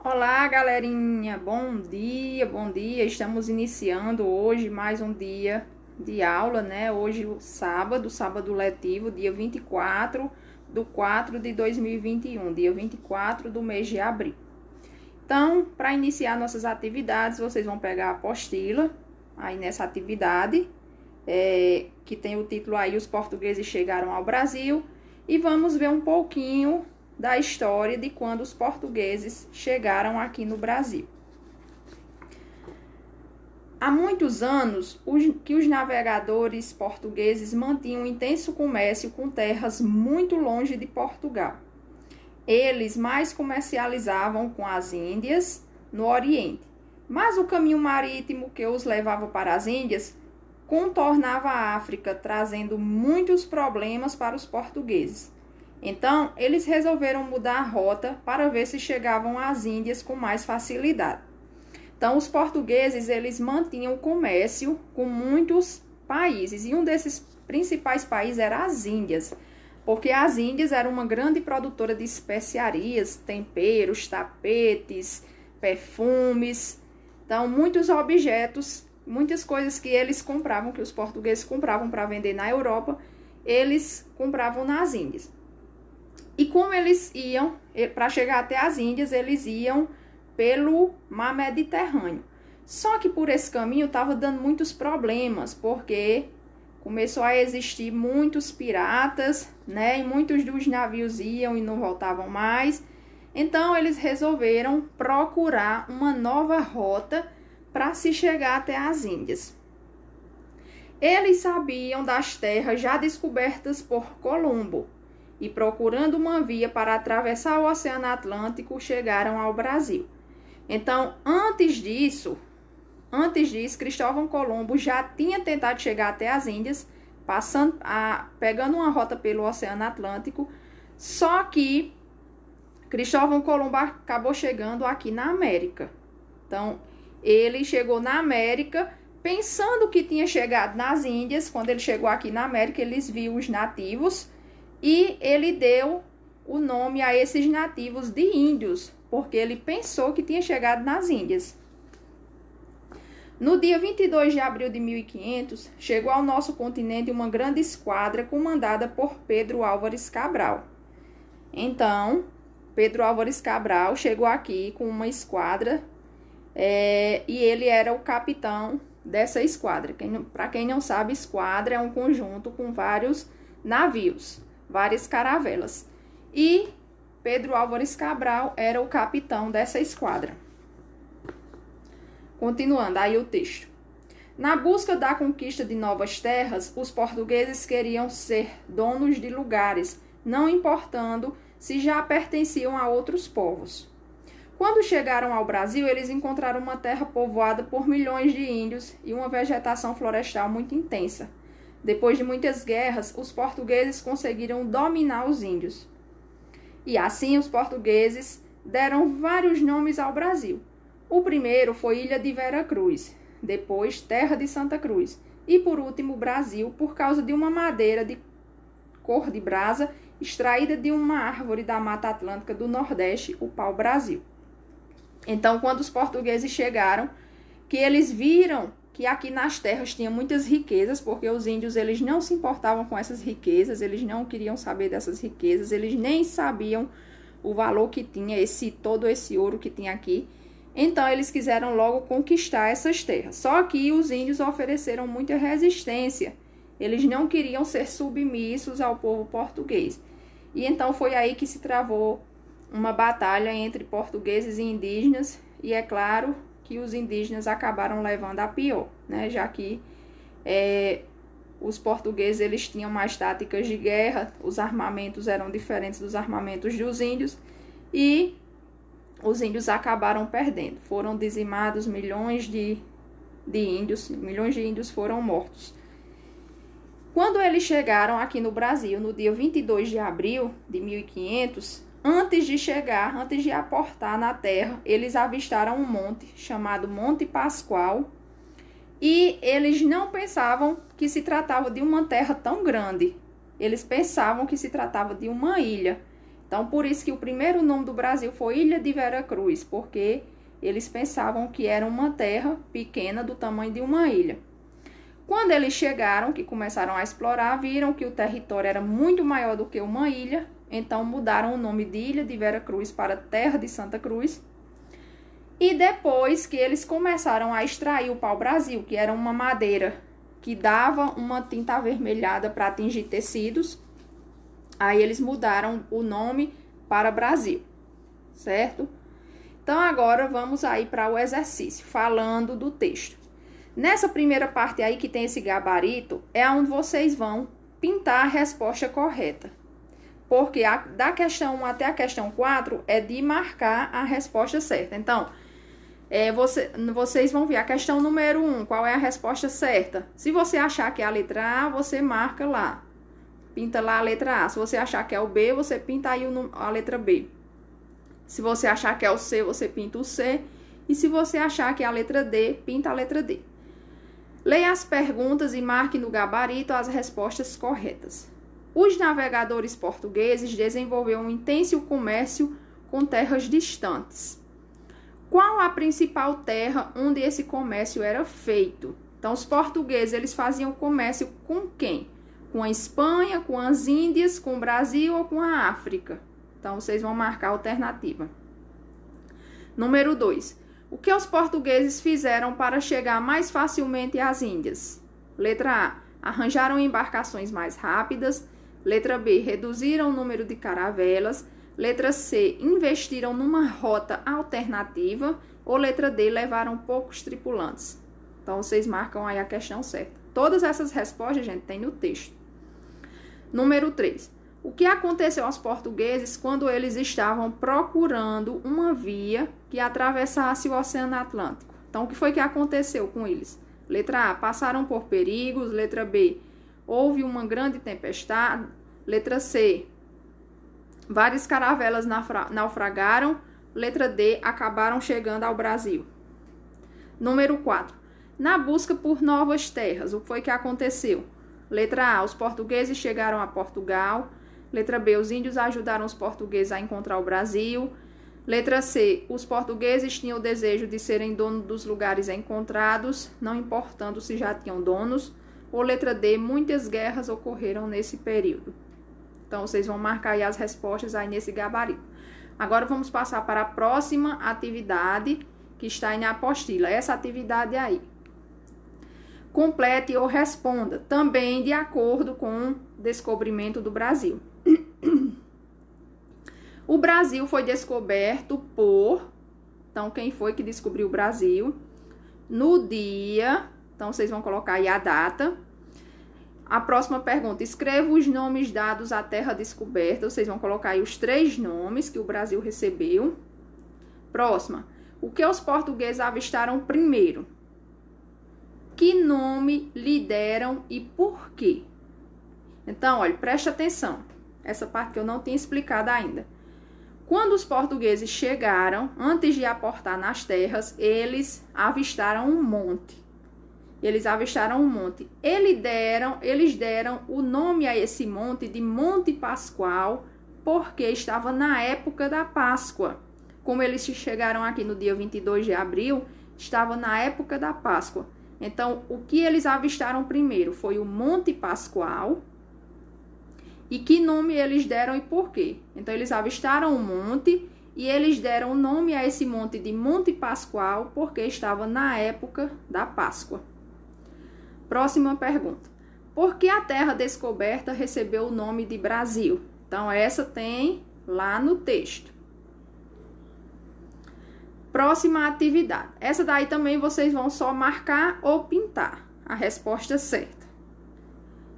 Olá, galerinha, bom dia, bom dia. Estamos iniciando hoje mais um dia de aula, né? Hoje, o sábado letivo, dia 24/4/2021, dia 24 do mês de abril. Então, para iniciar nossas atividades, vocês vão pegar a apostila aí nessa atividade, que tem o título aí, Os Portugueses Chegaram ao Brasil, e vamos ver um pouquinho da história de quando os portugueses chegaram aqui no Brasil. Há muitos anos que os navegadores portugueses mantinham um intenso comércio com terras muito longe de Portugal. Eles mais comercializavam com as Índias, no Oriente, mas o caminho marítimo que os levava para as Índias contornava a África, trazendo muitos problemas para os portugueses. Então, eles resolveram mudar a rota para ver se chegavam às Índias com mais facilidade. Então, os portugueses, eles mantinham comércio com muitos países, e um desses principais países era as Índias, porque as Índias eram uma grande produtora de especiarias, temperos, tapetes, perfumes. Então, muitos objetos, muitas coisas que eles compravam, que os portugueses compravam para vender na Europa, eles compravam nas Índias. E como eles iam, para chegar até as Índias, eles iam pelo mar Mediterrâneo. Só que por esse caminho estava dando muitos problemas, porque começou a existir muitos piratas, né? E muitos dos navios iam e não voltavam mais. Então eles resolveram procurar uma nova rota para se chegar até as Índias. Eles sabiam das terras já descobertas por Colombo, e procurando uma via para atravessar o Oceano Atlântico, chegaram ao Brasil. Então, antes disso, Cristóvão Colombo já tinha tentado chegar até as Índias, pegando uma rota pelo Oceano Atlântico, só que Cristóvão Colombo acabou chegando aqui na América. Então, ele chegou na América pensando que tinha chegado nas Índias. Quando ele chegou aqui na América, eles viu os nativos, e ele deu o nome a esses nativos de índios, porque ele pensou que tinha chegado nas Índias. No dia 22 de abril de 1500, chegou ao nosso continente uma grande esquadra comandada por Pedro Álvares Cabral. Então, Pedro Álvares Cabral chegou aqui com uma esquadra, e ele era o capitão dessa esquadra. Para quem não sabe, esquadra é um conjunto com vários navios, várias caravelas. E Pedro Álvares Cabral era o capitão dessa esquadra. Continuando aí o texto. Na busca da conquista de novas terras, os portugueses queriam ser donos de lugares, não importando se já pertenciam a outros povos. Quando chegaram ao Brasil, eles encontraram uma terra povoada por milhões de índios e uma vegetação florestal muito intensa. Depois de muitas guerras, os portugueses conseguiram dominar os índios. E assim os portugueses deram vários nomes ao Brasil. O primeiro foi Ilha de Vera Cruz, depois Terra de Santa Cruz e por último Brasil, por causa de uma madeira de cor de brasa extraída de uma árvore da Mata Atlântica do Nordeste, o pau-brasil. Então, quando os portugueses chegaram, que eles viram que aqui nas terras tinha muitas riquezas, porque os índios, eles não se importavam com essas riquezas, eles não queriam saber dessas riquezas, eles nem sabiam o valor que tinha todo esse ouro que tinha aqui. Então, eles quiseram logo conquistar essas terras. Só que os índios ofereceram muita resistência. Eles não queriam ser submissos ao povo português. E então foi aí que se travou uma batalha entre portugueses e indígenas, e é claro que os indígenas acabaram levando a pior, né? Já que os portugueses, eles tinham mais táticas de guerra, os armamentos eram diferentes dos armamentos dos índios, e os índios acabaram perdendo. Foram dizimados milhões de índios foram mortos. Quando eles chegaram aqui no Brasil, no dia 22 de abril de 1500, antes de aportar na terra, eles avistaram um monte chamado Monte Pascoal, e eles não pensavam que se tratava de uma terra tão grande. Eles pensavam que se tratava de uma ilha. Então, por isso que o primeiro nome do Brasil foi Ilha de Veracruz, porque eles pensavam que era uma terra pequena do tamanho de uma ilha. Quando eles chegaram, que começaram a explorar, viram que o território era muito maior do que uma ilha, então mudaram o nome de Ilha de Veracruz para Terra de Santa Cruz. E depois que eles começaram a extrair o pau-brasil, que era uma madeira que dava uma tinta avermelhada para atingir tecidos, aí eles mudaram o nome para Brasil, certo? Então agora vamos aí para o exercício, falando do texto. Nessa primeira parte aí que tem esse gabarito, é onde vocês vão pintar a resposta correta. Porque da questão 1 até a questão 4 é de marcar a resposta certa. Então, vocês vão ver a questão número 1, qual é a resposta certa. Se você achar que é a letra A, você marca lá. Pinta lá a letra A. Se você achar que é o B, você pinta aí a letra B. Se você achar que é o C, você pinta o C. E se você achar que é a letra D, pinta a letra D. Leia as perguntas e marque no gabarito as respostas corretas. Os navegadores portugueses desenvolveram um intenso comércio com terras distantes. Qual a principal terra onde esse comércio era feito? Então, os portugueses, eles faziam comércio com quem? Com a Espanha, com as Índias, com o Brasil ou com a África? Então, vocês vão marcar a alternativa. Número 2. O que os portugueses fizeram para chegar mais facilmente às Índias? Letra A. Arranjaram embarcações mais rápidas. Letra B. Reduziram o número de caravelas. Letra C. Investiram numa rota alternativa. Ou letra D. Levaram poucos tripulantes. Então, vocês marcam aí a questão certa. Todas essas respostas, gente, tem no texto. Número 3. O que aconteceu aos portugueses quando eles estavam procurando uma via que atravessasse o Oceano Atlântico? Então, o que foi que aconteceu com eles? Letra A. Passaram por perigos. Letra B. Houve uma grande tempestade. Letra C. Várias caravelas naufragaram. Letra D. Acabaram chegando ao Brasil. Número 4. Na busca por novas terras, o que foi que aconteceu? Letra A. Os portugueses chegaram a Portugal. Letra B. Os índios ajudaram os portugueses a encontrar o Brasil. Letra C. Os portugueses tinham o desejo de serem donos dos lugares encontrados, não importando se já tinham donos. Ou letra D. Muitas guerras ocorreram nesse período. Então, vocês vão marcar aí as respostas aí nesse gabarito. Agora, vamos passar para a próxima atividade que está aí na apostila. Essa atividade aí. Complete ou responda, também de acordo com o descobrimento do Brasil. O Brasil foi descoberto por... Então, quem foi que descobriu o Brasil? No dia... Então, vocês vão colocar aí a data. A próxima pergunta. Escreva os nomes dados à terra descoberta. Vocês vão colocar aí os 3 nomes que o Brasil recebeu. Próxima. O que os portugueses avistaram primeiro? Que nome lhe deram e por quê? Então, olha, preste atenção. Essa parte que eu não tinha explicado ainda. Quando os portugueses chegaram, antes de aportar nas terras, eles avistaram um monte. Eles deram o nome a esse monte de Monte Pascoal, porque estava na época da Páscoa. Como eles chegaram aqui no dia 22 de abril, estava na época da Páscoa. Então, o que eles avistaram primeiro foi o Monte Pascoal. E que nome eles deram e por quê? Então, eles avistaram um monte e eles deram o nome a esse monte de Monte Pascoal porque estava na época da Páscoa. Próxima pergunta. Por que a terra descoberta recebeu o nome de Brasil? Então, essa tem lá no texto. Próxima atividade. Essa daí também vocês vão só marcar ou pintar a resposta certa.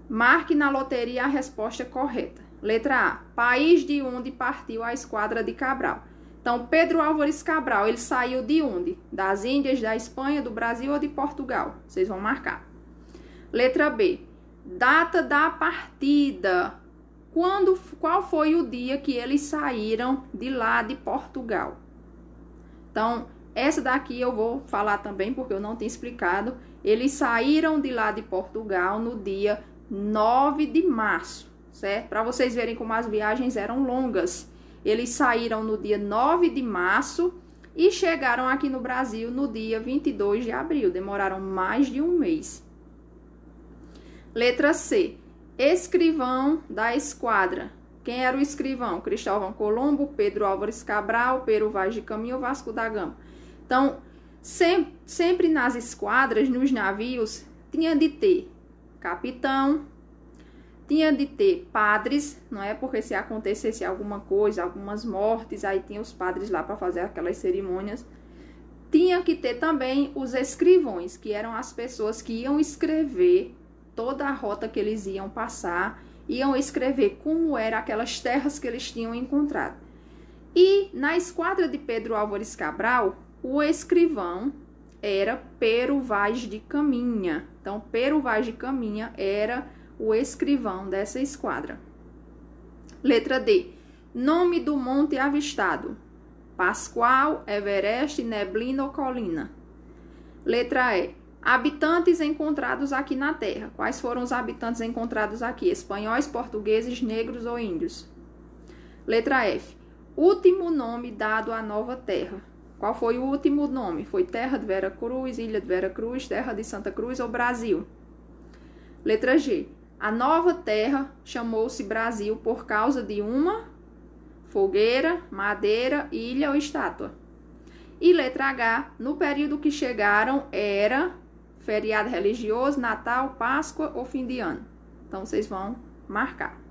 Marque na loteria a resposta correta. Letra A. País de onde partiu a esquadra de Cabral. Então, Pedro Álvares Cabral, ele saiu de onde? Das Índias, da Espanha, do Brasil ou de Portugal? Vocês vão marcar. Letra B. Data da partida. Qual foi o dia que eles saíram de lá de Portugal? Então, essa daqui eu vou falar também, porque eu não tinha explicado. Eles saíram de lá de Portugal no dia 9 de março, certo? Para vocês verem como as viagens eram longas. Eles saíram no dia 9 de março e chegaram aqui no Brasil no dia 22 de abril. Demoraram mais de um mês. Letra C. Escrivão da esquadra. Quem era o escrivão? Cristóvão Colombo, Pedro Álvares Cabral, Pero Vaz de Caminha ou Vasco da Gama. Então, sempre nas esquadras, nos navios, tinha de ter capitão, tinha de ter padres, não é? Porque se acontecesse alguma coisa, algumas mortes, aí tinha os padres lá para fazer aquelas cerimônias. Tinha que ter também os escrivões, que eram as pessoas que iam escrever toda a rota que eles iam passar, iam escrever como eram aquelas terras que eles tinham encontrado. E na esquadra de Pedro Álvares Cabral, o escrivão era Pero Vaz de Caminha. Então, Pero Vaz de Caminha era o escrivão dessa esquadra. Letra D. Nome do monte avistado. Pascoal, Everest, Neblina ou Colina. Letra E. Habitantes encontrados aqui na Terra. Quais foram os habitantes encontrados aqui? Espanhóis, portugueses, negros ou índios? Letra F. Último nome dado à nova terra. Qual foi o último nome? Foi Terra de Vera Cruz, Ilha de Vera Cruz, Terra de Santa Cruz ou Brasil? Letra G. A nova terra chamou-se Brasil por causa de uma fogueira, madeira, ilha ou estátua. E letra H. No período que chegaram era feriado religioso, Natal, Páscoa ou fim de ano. Então, vocês vão marcar.